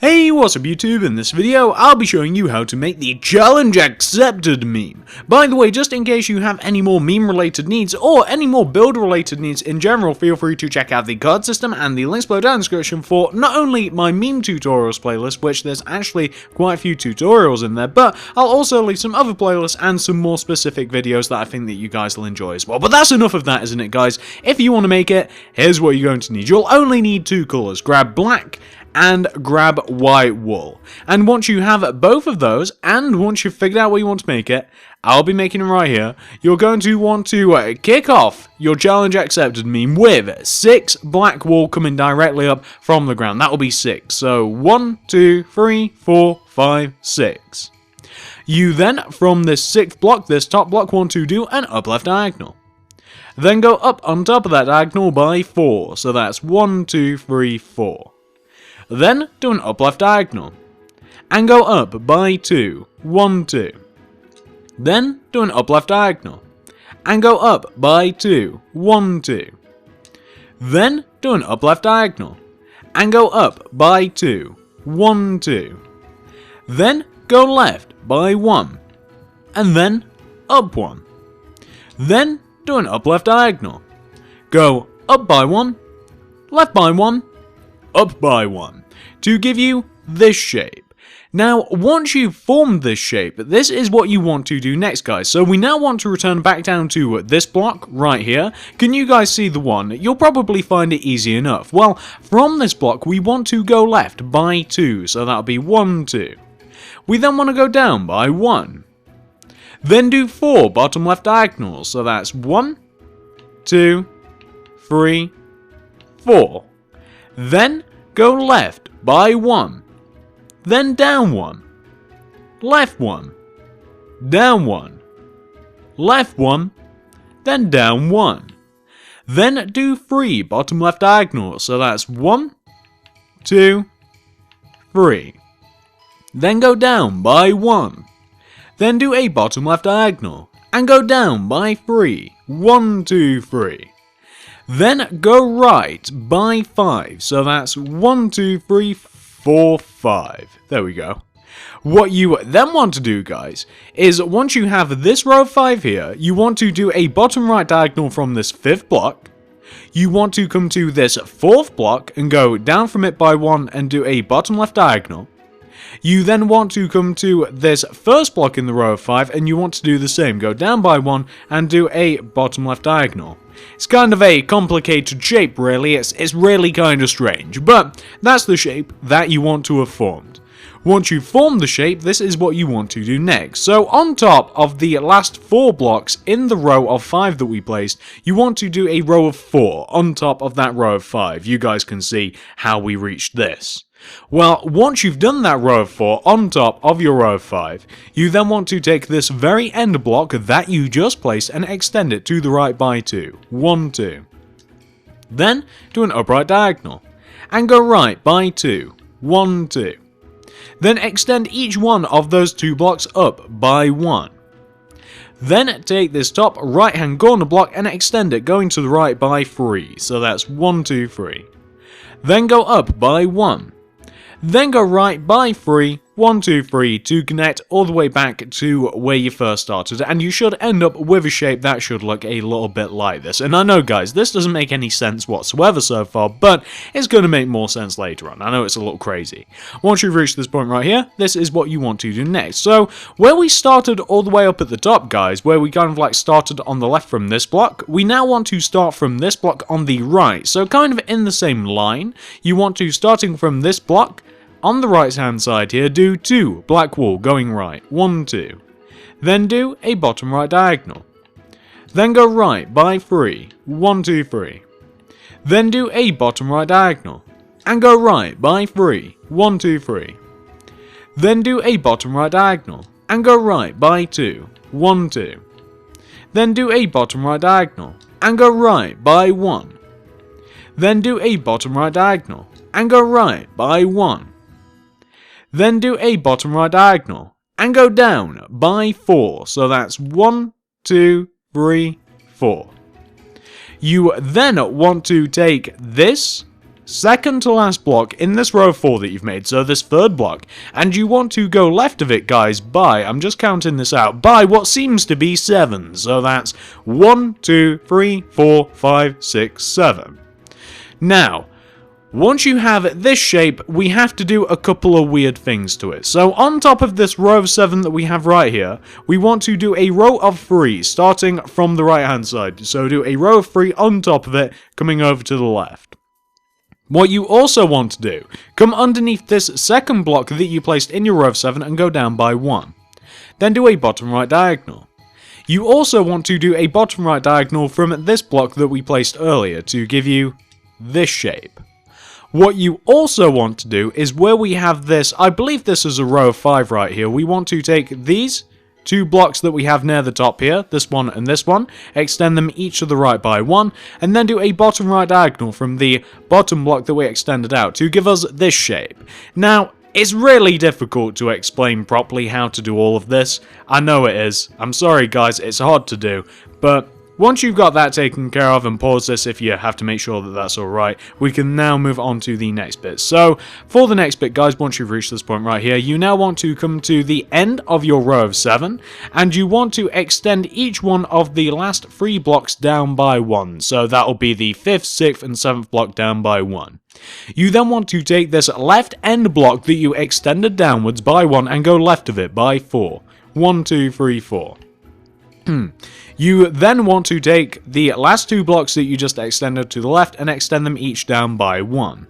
Hey, what's up YouTube? In this video, I'll be showing you how to make the challenge accepted meme. By the way, just in case you have any more meme related needs or any more build related needs in general, feel free to check out the card system and the links below down in the description for not only my meme tutorials playlist, which there's actually quite a few tutorials in there, but I'll also leave some other playlists and some more specific videos that I think that you guys will enjoy as well. But that's enough of that, isn't it, guys? If you want to make it, here's what you're going to need. You'll only need two colors. Grab black and grab white wool. And once you have both of those, and once you've figured out what you want to make it, I'll be making them right here, you're going to want to kick off your challenge accepted meme with 6 black wool coming directly up from the ground. That will be 6. So 1, 2, 3, 4, 5, 6. You then, from this 6th block, this top block, want to do an up left diagonal. Then go up on top of that diagonal by 4. So that's 1, 2, 3, 4. Then do an up left diagonal, and go up by 2, 1, 2. Then do an up left diagonal, and go up by 2, 1, 2. Then do an up left diagonal, and go up by 2, 1, 2. Then go left by 1, and then up 1. Then do an up left diagonal, go up by 1, left by 1, up by 1, to give you this shape. Now, once you've formed this shape, this is what you want to do next, guys. So we now want to return back down to this block right here. Can you guys see the one? You'll probably find it easy enough. Well, from this block, we want to go left by 2, so that'll be 1, 2. We then want to go down by 1. Then do 4 bottom left diagonals, so that's 1, 2, 3, 4. Then go left by 1, then down 1, left 1, down 1, left 1, then down 1. Then do 3 bottom left diagonals, so that's 1, 2, 3. Then go down by 1, then do a bottom left diagonal, and go down by 3, 1, 2, 3. Then go right by 5, so that's 1, 2, 3, 4, 5. There we go. What you then want to do, guys, is once you have this row of 5 here, you want to do a bottom right diagonal from this 5th block. You want to come to this 4th block and go down from it by 1 and do a bottom left diagonal. You then want to come to this first block in the row of 5 and you want to do the same. Go down by 1 and do a bottom left diagonal. It's kind of a complicated shape, really. It's really kind of strange, but that's the shape that you want to have formed. Once you've formed the shape, this is what you want to do next. So on top of the last 4 blocks in the row of 5 that we placed, you want to do a row of 4 on top of that row of 5. You guys can see how we reached this. Well, once you've done that row of 4 on top of your row of 5, you then want to take this very end block that you just placed and extend it to the right by 2, 1, 2. Then do an upright diagonal, and go right by 2, 1, 2. Then extend each one of those 2 blocks up by 1. Then take this top right hand corner block and extend it going to the right by 3, so that's 1, 2, 3. Then go up by 1. Then go right by 3, 1, 2, 3 to connect all the way back to where you first started, and you should end up with a shape that should look a little bit like this. And I know, guys, this doesn't make any sense whatsoever so far, but it's going to make more sense later on. I know it's a little crazy. Once you've reached this point right here, this is what you want to do next. So where we started all the way up at the top, guys, where we kind of like started on the left from this block, we now want to start from this block on the right. So kind of in the same line, you want to, starting from this block, on the right hand side here, do 2 black wool going right, 1, 2. Then do a bottom right diagonal. Then go right by 3, 1, 2, 3. Then do a bottom right diagonal, and go right by 3, 1, 2, 3. Then do a bottom right diagonal, and go right by 2, 1, 2. Then do a bottom right diagonal, and go right by 1. Then do a bottom right diagonal, and go right by 1. Then do a bottom right diagonal, and go down by 4, so that's 1, 2, 3, 4. You then want to take this second to last block in this row of 4 that you've made, so this third block, and you want to go left of it, guys, by, I'm just counting this out, by what seems to be 7. So that's 1, 2, 3, 4, 5, 6, 7. Now, once you have this shape, we have to do a couple of weird things to it. So on top of this row of 7 that we have right here, we want to do a row of 3 starting from the right hand side. So do a row of 3 on top of it, coming over to the left. What you also want to do, come underneath this second block that you placed in your row of 7 and go down by 1. Then do a bottom right diagonal. You also want to do a bottom right diagonal from this block that we placed earlier to give you this shape. What you also want to do is where we have this, I believe this is a row of 5 right here, we want to take these 2 blocks that we have near the top here, this one and this one, extend them each to the right by 1, and then do a bottom right diagonal from the bottom block that we extended out to give us this shape. Now, it's really difficult to explain properly how to do all of this. I know it is. I'm sorry guys, it's hard to do, but once you've got that taken care of, and pause this if you have to make sure that that's alright, we can now move on to the next bit. So, for the next bit guys, once you've reached this point right here, you now want to come to the end of your row of 7, and you want to extend each one of the last 3 blocks down by 1. So that'll be the 5th, 6th, and 7th block down by 1. You then want to take this left end block that you extended downwards by 1 and go left of it by 4. 1, 2, 3, 4. You then want to take the last 2 blocks that you just extended to the left and extend them each down by 1.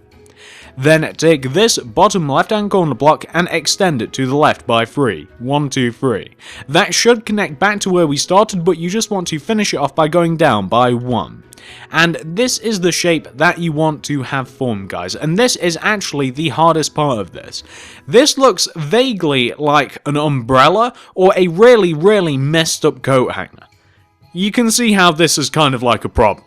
Then take this bottom left hand corner block and extend it to the left by 3. 1, 2, 3. That should connect back to where we started, but you just want to finish it off by going down by 1. And this is the shape that you want to have formed, guys, and this is actually the hardest part of this. This looks vaguely like an umbrella or a really messed up coat hanger. You can see how this is kind of like a problem.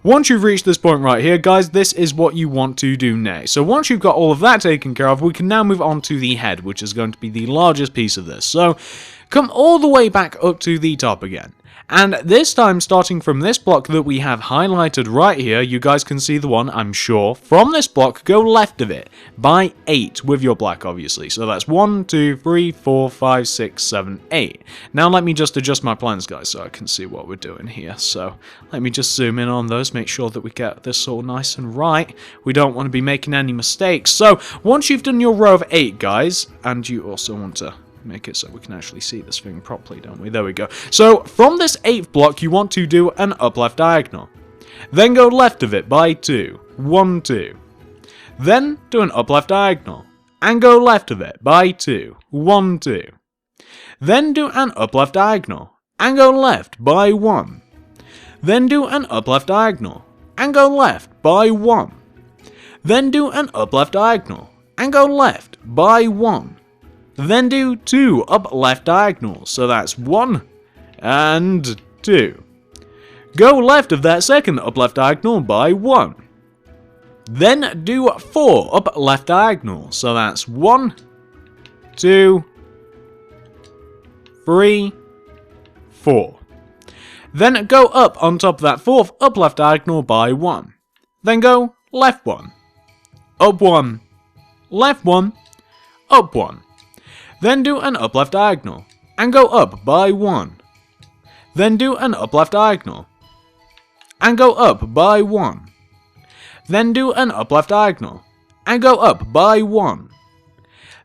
Once you've reached this point right here, guys, this is what you want to do next. So once you've got all of that taken care of, we can now move on to the head, which is going to be the largest piece of this. So come all the way back up to the top again. And this time, starting from this block that we have highlighted right here, you guys can see the one, I'm sure. From this block, go left of it by 8 with your black, obviously. So that's 1, 2, 3, 4, 5, 6, 7, 8. Now let me just adjust my plans, guys, so I can see what we're doing here. So let me just zoom in on those, make sure that we get this all nice and right. We don't want to be making any mistakes. So once you've done your row of 8, guys, and you also want to make it so we can actually see this thing properly, don't we? There we go. So from this 8th block, you want to do an up left diagonal. Then go left of it by 2. 1, 2. Then do an up left diagonal. And go left of it by 2. 1, 2. Then do an up left diagonal. And go left by 1. Then do an up left diagonal. And go left by 1. Then do an up left diagonal. And go left by 1. Then do 2 up left diagonals, so that's 1 and 2. Go left of that second up left diagonal by 1. Then do 4 up left diagonals, so that's 1, 2, 3, 4. Then go up on top of that 4th up left diagonal by 1. Then go left 1, up 1, left 1, up 1. Then do an up left diagonal, and go up by 1. Then do an up left diagonal, and go up by 1. Then do an up left diagonal, and go up by 1.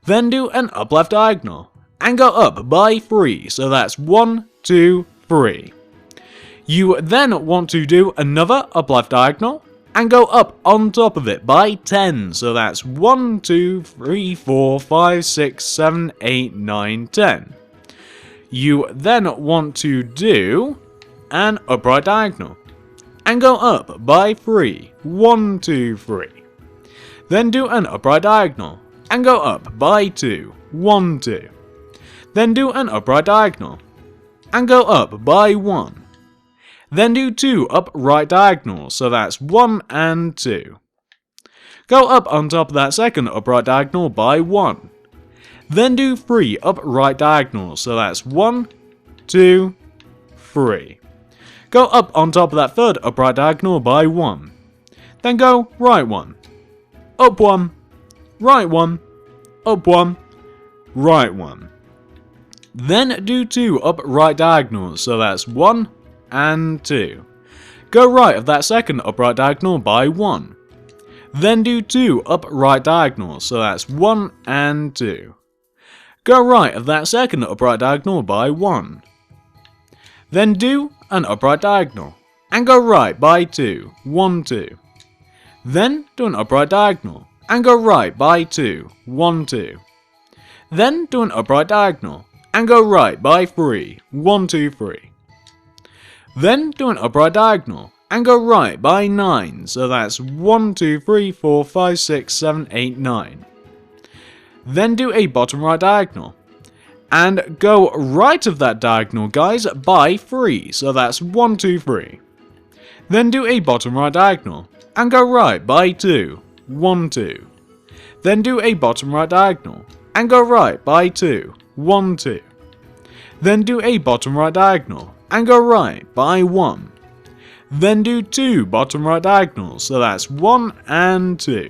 Then do an up left diagonal, and go up by 3, so that's 1, 2, 3. You then want to do another up left diagonal, and go up on top of it by 10, so that's 1, 2, 3, 4, 5, 6, 7, 8, 9, 10. You then want to do an upright diagonal, and go up by 3, 1, 2, 3. Then do an upright diagonal, and go up by 2, 1, 2. Then do an upright diagonal, and go up by 1. Then do 2 upright diagonals, so that's 1 and 2. Go up on top of that second upright diagonal by 1. Then do 3 upright diagonals, so that's 1, 2, 3. Go up on top of that third upright diagonal by 1. Then go right 1, up 1, right 1, up 1, right 1. Then do 2 up right diagonals, so that's 1 and 2. Go right of that second upright diagonal by 1. Then do 2 up right diagonals, so that's 1 and 2. Go right of that second upright diagonal by 1. Then do an upright diagonal, and go right by 2, 1, 2. Then do an upright diagonal, and go right by 2, 1, 2. Then do an upright diagonal, and go right by 3, 1, 2, 3. Then do an upright diagonal, and go right by 9, so that's 1, 2, 3, 4, 5, 6, 7, 8, 9. Then do a bottom right diagonal, and go right of that diagonal, guys, by 3, so that's 1, 2, 3. Then do a bottom right diagonal, and go right by 2, 1, 2. Then do a bottom right diagonal, and go right by 2, 1, 2. Then do a bottom right diagonal, and go right by 1. Then do 2 bottom right diagonals, so that's 1 and 2.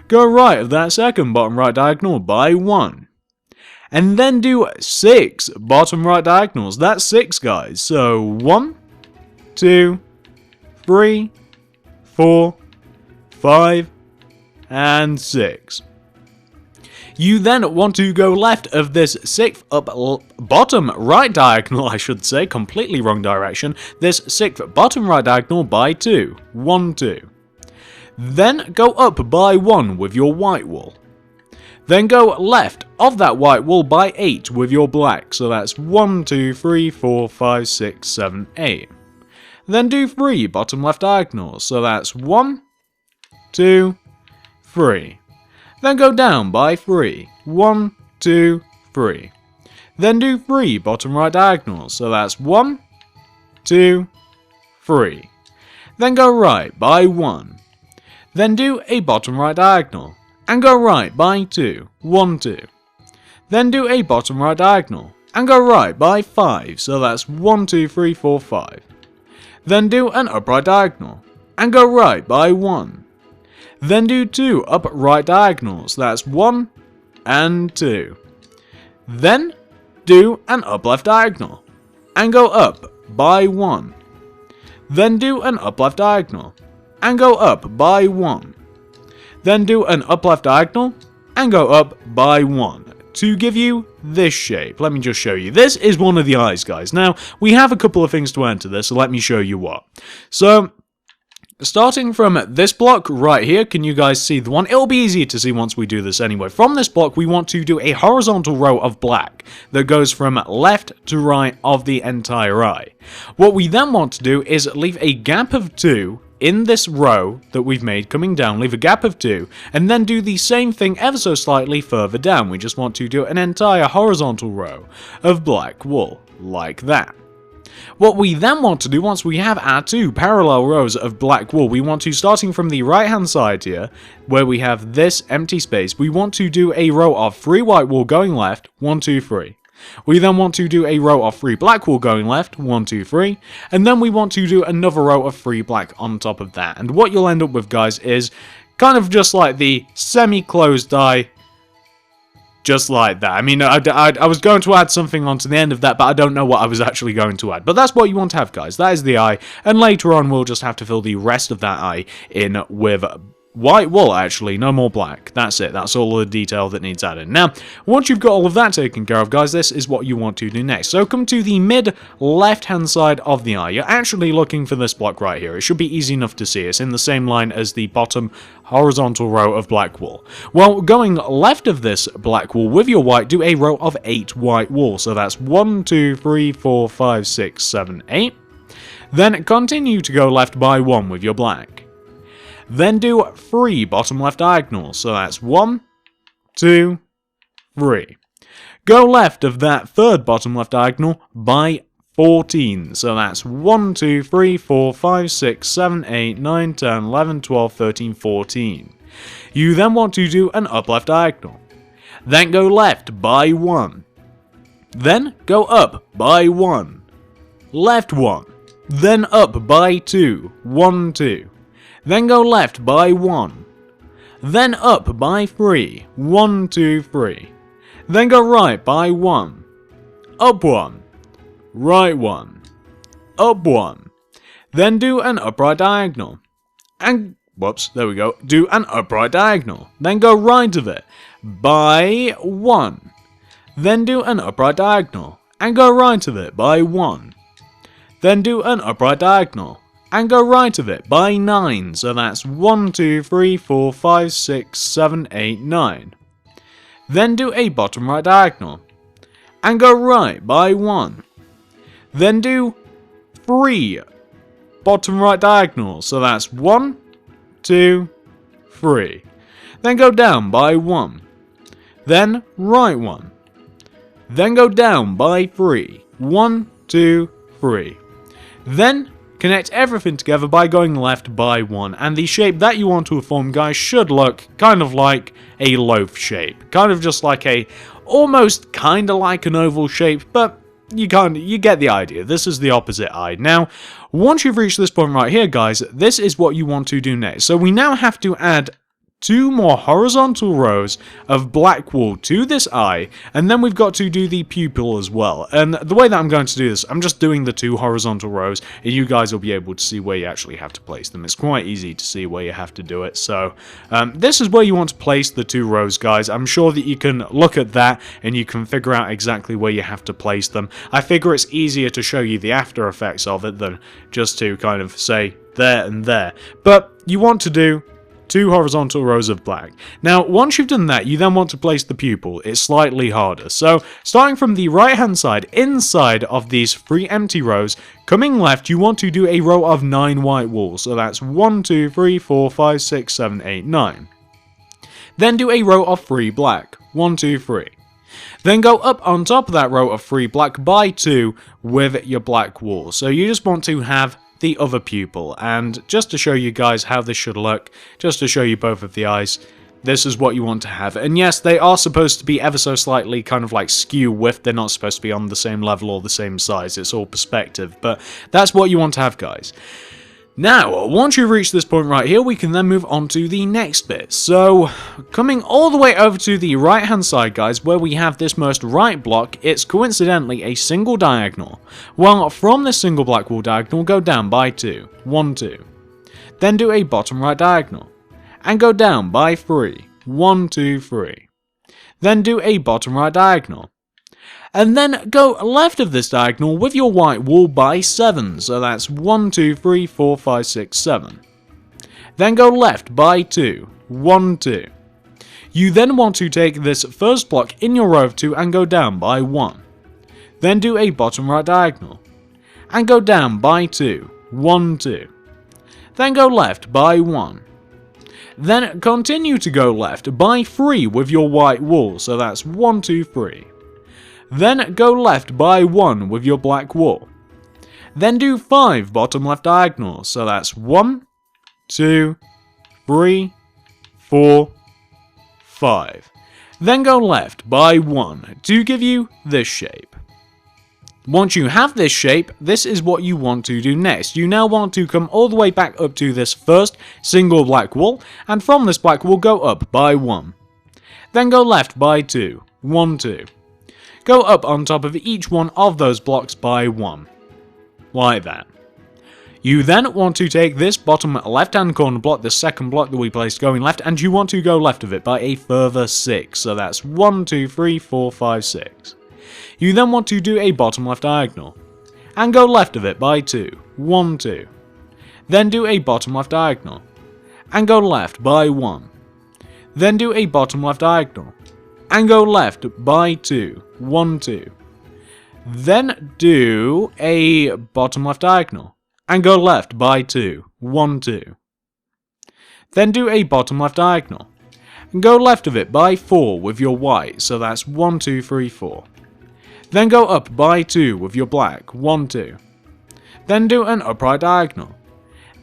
Go right of that second bottom right diagonal by 1. And then do 6 bottom right diagonals, that's 6 guys, so 1, 2, 3, 4, 5, and 6. You then want to go left of this 6th up bottom right diagonal, I should say, completely wrong direction, this 6th bottom right diagonal by 2, 1, 2. Then go up by 1 with your white wool. Then go left of that white wool by 8 with your black, so that's 1, 2, 3, 4, 5, 6, 7, 8. Then do 3 bottom left diagonals, so that's 1, 2, 3. Then go down by 3, 1, 2, 3. Then do 3 bottom right diagonals, so that's 1, 2, 3. Then go right by 1. Then do a bottom right diagonal, and go right by 2, 1, 2. Then do a bottom right diagonal, and go right by 5, so that's 1, 2, 3, 4, 5. Then do an upright diagonal, and go right by 1. Then do 2 upright diagonals, that's 1 and 2. Then do an up left diagonal, and go up by 1. Then do an up left diagonal, and go up by 1. Then do an up left diagonal, and go up by 1. To give you this shape, let me just show you. This is one of the eyes, guys. Now, we have a couple of things to enter this, so let me show you what. So, starting from this block right here, can you guys see the one? It'll be easier to see once we do this anyway. From this block, we want to do a horizontal row of black that goes from left to right of the entire eye. What we then want to do is leave a gap of 2 in this row that we've made coming down, leave a gap of 2, and then do the same thing ever so slightly further down. We just want to do an entire horizontal row of black wool, like that. What we then want to do, once we have our 2 parallel rows of black wool, we want to, starting from the right hand side here, where we have this empty space, we want to do a row of 3 white wool going left, 1, 2, 3. We then want to do a row of 3 black wool going left, 1, 2, 3, and then we want to do another row of 3 black on top of that. And what you'll end up with, guys, is kind of just like the semi-closed eye, just like that. I mean, I was going to add something onto the end of that, but I don't know what I was actually going to add. But that's what you want to have, guys. That is the eye, and later on we'll just have to fill the rest of that eye in with white wool, actually, no more black. That's it, that's all the detail that needs added. Now, once you've got all of that taken care of, guys, this is what you want to do next. So come to the mid left-hand side of the eye. You're actually looking for this block right here. It should be easy enough to see. It's in the same line as the bottom horizontal row of black wool. Well, going left of this black wool with your white, do a row of 8 white wool. So that's 1, 2, 3, 4, 5, 6, 7, 8. Then continue to go left by 1 with your black. Then do 3 bottom left diagonals, so that's 1, 2, 3. Go left of that 3rd bottom left diagonal by 14, so that's 1, 2, 3, 4, 5, 6, 7, 8, 9, 10, 11, 12, 13, 14. You then want to do an up left diagonal. Then go left by 1. Then go up by 1. Left 1. Then up by 2, 1, 2. Then go left by 1. then up by 3, 1, 2, 3. Then go right by 1, up 1, right 1, up 1. Then do an upright diagonal. And, whoops, there we go, do an upright diagonal. Then go right of it by 1. Then do an upright diagonal, and go right of it by 1. Then do an upright diagonal, and go right of it by 9, so that's 1, 2, 3, 4, 5, 6, 7, 8, 9. Then do a bottom right diagonal, and go right by 1. Then do 3 bottom right diagonals, so that's 1, 2, 3. Then go down by 1. Then right 1. Then go down by 3. 1, 2, 3. Then connect everything together by going left by 1, and the shape that you want to form, guys, should look kind of like a loaf shape. Kind of just like almost kind of like an oval shape, but you get the idea. This is the opposite eye. Now, once you've reached this point right here, guys, this is what you want to do next. So we now have to add 2 more horizontal rows of black wool to this eye, and then we've got to do the pupil as well. And the way that I'm going to do this, I'm just doing the 2 horizontal rows, and you guys will be able to see where you actually have to place them. It's quite easy to see where you have to do it. So this is where you want to place the 2 rows, guys. I'm sure that you can look at that and you can figure out exactly where you have to place them. I figure it's easier to show you the after effects of it than just to kind of say there and there. But you want to do 2 horizontal rows of black. Now, once you've done that, you then want to place the pupil. It's slightly harder. So, starting from the right-hand side, inside of these 3 empty rows, coming left, you want to do a row of 9 white wool. So that's 1, 2, 3, 4, 5, 6, 7, 8, 9. Then do a row of 3 black. 1, 2, 3. Then go up on top of that row of 3 black by 2 with your black wool. So you just want to have the other pupil, and just to show you guys how this should look, just to show you both of the eyes, this is what you want to have. And yes, they are supposed to be ever so slightly kind of like skew width. They're not supposed to be on the same level or the same size. It's all perspective, but that's what you want to have, guys. Now, once you've reached this point right here, we can then move on to the next bit. So, coming all the way over to the right-hand side, guys, where we have this most right block, it's coincidentally a single diagonal. Well, from this single black wool diagonal, go down by 2. 1, 2. Then do a bottom right diagonal, and go down by 3. 1, 2, 3. Then do a bottom right diagonal. And then go left of this diagonal with your white wool by 7, so that's 1, 2, 3, 4, 5, 6, 7. Then go left by 2, 1, 2. You then want to take this first block in your row of 2 and go down by 1. Then do a bottom right diagonal, and go down by 2, 1, 2. Then go left by 1. Then continue to go left by 3 with your white wool, so that's 1, 2, 3. Then go left by 1 with your black wool. Then do 5 bottom left diagonals, so that's 1, 2, 3, 4, 5. Then go left by 1 to give you this shape. Once you have this shape, this is what you want to do next. You now want to come all the way back up to this first single black wool, and from this black wool go up by 1. Then go left by 2, 1, 2. Go up on top of each one of those blocks by 1. Like that. You then want to take this bottom left-hand corner block, the second block that we placed going left, and you want to go left of it by a further 6. So that's 1, 2, 3, 4, 5, 6. You then want to do a bottom left diagonal, and go left of it by 2. 1, 2. Then do a bottom left diagonal, and go left by 1. Then do a bottom left diagonal, and go left by 2. 1, 2. Then do a bottom left diagonal, and go left by 2. 1, 2. Then do a bottom left diagonal, and go left of it by 4 with your white, so that's 1, 2, 3, 4. Then go up by 2 with your black, 1, 2. Then do an upright diagonal,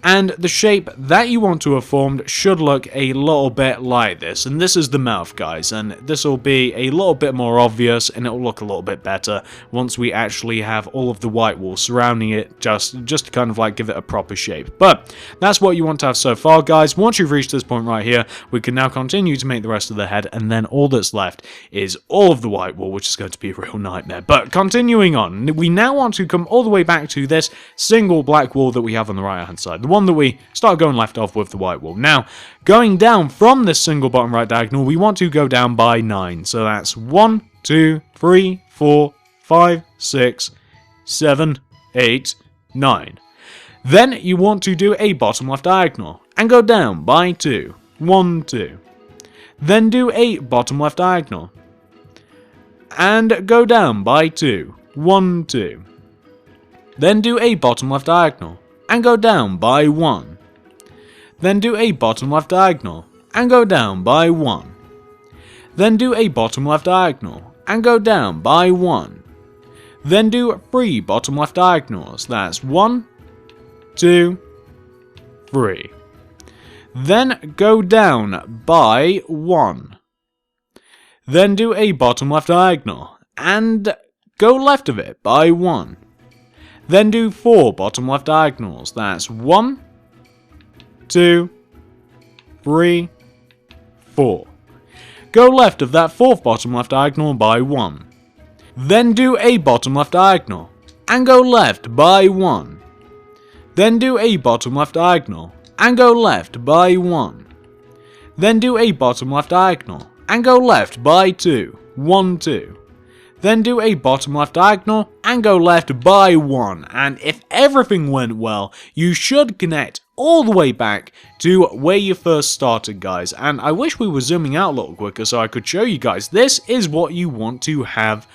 And the shape that you want to have formed should look a little bit like this. And this is the mouth, guys, and this will be a little bit more obvious, and it will look a little bit better once we actually have all of the white wool surrounding it, just to kind of like give it a proper shape. But that's what you want to have so far, guys. Once you've reached this point right here, we can now continue to make the rest of the head, and then all that's left is all of the white wool, which is going to be a real nightmare. But continuing on, we now want to come all the way back to this single black wool that we have on the right hand side, the one that we start going left off with the white wool. Now, going down from this single bottom right diagonal, we want to go down by 9. So that's 1, 2, 3, 4, 5, 6, 7, 8, 9. Then you want to do a bottom left diagonal and go down by 2. 1, 2. Then do a bottom left diagonal and go down by 2. 1, 2. Then do a bottom left diagonal and go down by 1. Then do a bottom left diagonal and go down by 1. Then do a bottom left diagonal and go down by 1. Then do 3 bottom left diagonals. That's 1, 2, 3. Then go down by 1. Then do a bottom left diagonal and go left of it by 1. Then do 4 bottom left diagonals. That's 1, 2, 3, 4. Go left of that 4th bottom left diagonal by 1. Then do a bottom left diagonal and go left by 1. Then do a bottom left diagonal and go left by 1. Then do a bottom left diagonal and go left by 2. 1, 2. Then do a bottom left diagonal and go left by 1. And if everything went well, you should connect all the way back to where you first started, guys. And I wish we were zooming out a little quicker so I could show you guys. This is what you want to have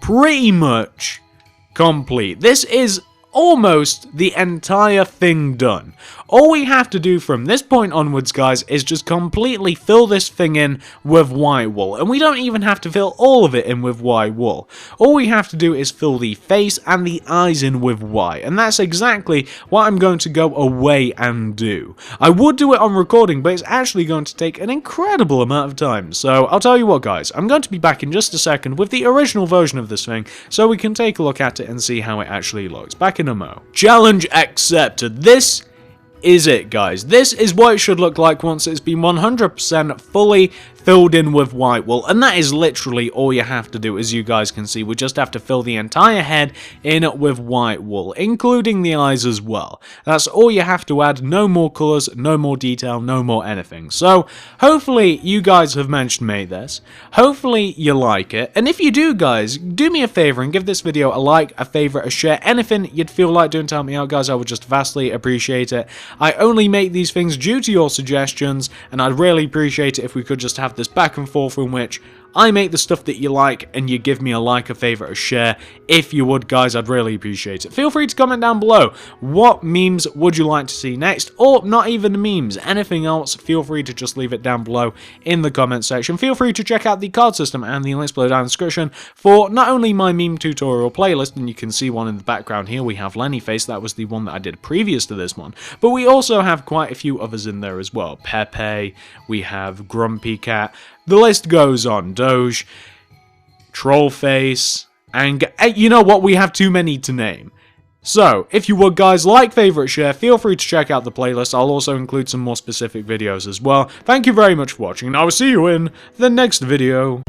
pretty much complete. This is almost the entire thing done. All we have to do from this point onwards, guys, is just completely fill this thing in with white wool. And we don't even have to fill all of it in with white wool. All we have to do is fill the face and the eyes in with white. And that's exactly what I'm going to go away and do. I would do it on recording, but it's actually going to take an incredible amount of time. So I'll tell you what, guys, I'm going to be back in just a second with the original version of this thing so we can take a look at it and see how it actually looks. Back in a mo. Challenge accepted. This is it, guys. This is what it should look like once it's been 100% fully filled in with white wool, and that is literally all you have to do. As you guys can see, we just have to fill the entire head in with white wool, including the eyes as well. That's all you have to add. No more colors, no more detail, no more anything. So hopefully you guys have managed to make this. Hopefully you like it, and if you do, guys, do me a favor and give this video a like, a favorite, a share, anything you'd feel like doing to help me out, guys. I would just vastly appreciate it. I only make these things due to your suggestions, and I'd really appreciate it if we could just have this back and forth in which I make the stuff that you like and you give me a like, a favorite, a share. If you would, guys, I'd really appreciate it. Feel free to comment down below. What memes would you like to see next? Or not even memes, anything else, feel free to just leave it down below in the comment section. Feel free to check out the card system and the links below down in the description for not only my meme tutorial playlist, and you can see one in the background here. We have Lenny Face, that was the one that I did previous to this one. But we also have quite a few others in there as well. Pepe, we have Grumpy Cat. The list goes on. Doge, Trollface, and you know what? We have too many to name. So, if you would, guys, like, favorite, share, feel free to check out the playlist. I'll also include some more specific videos as well. Thank you very much for watching, and I will see you in the next video.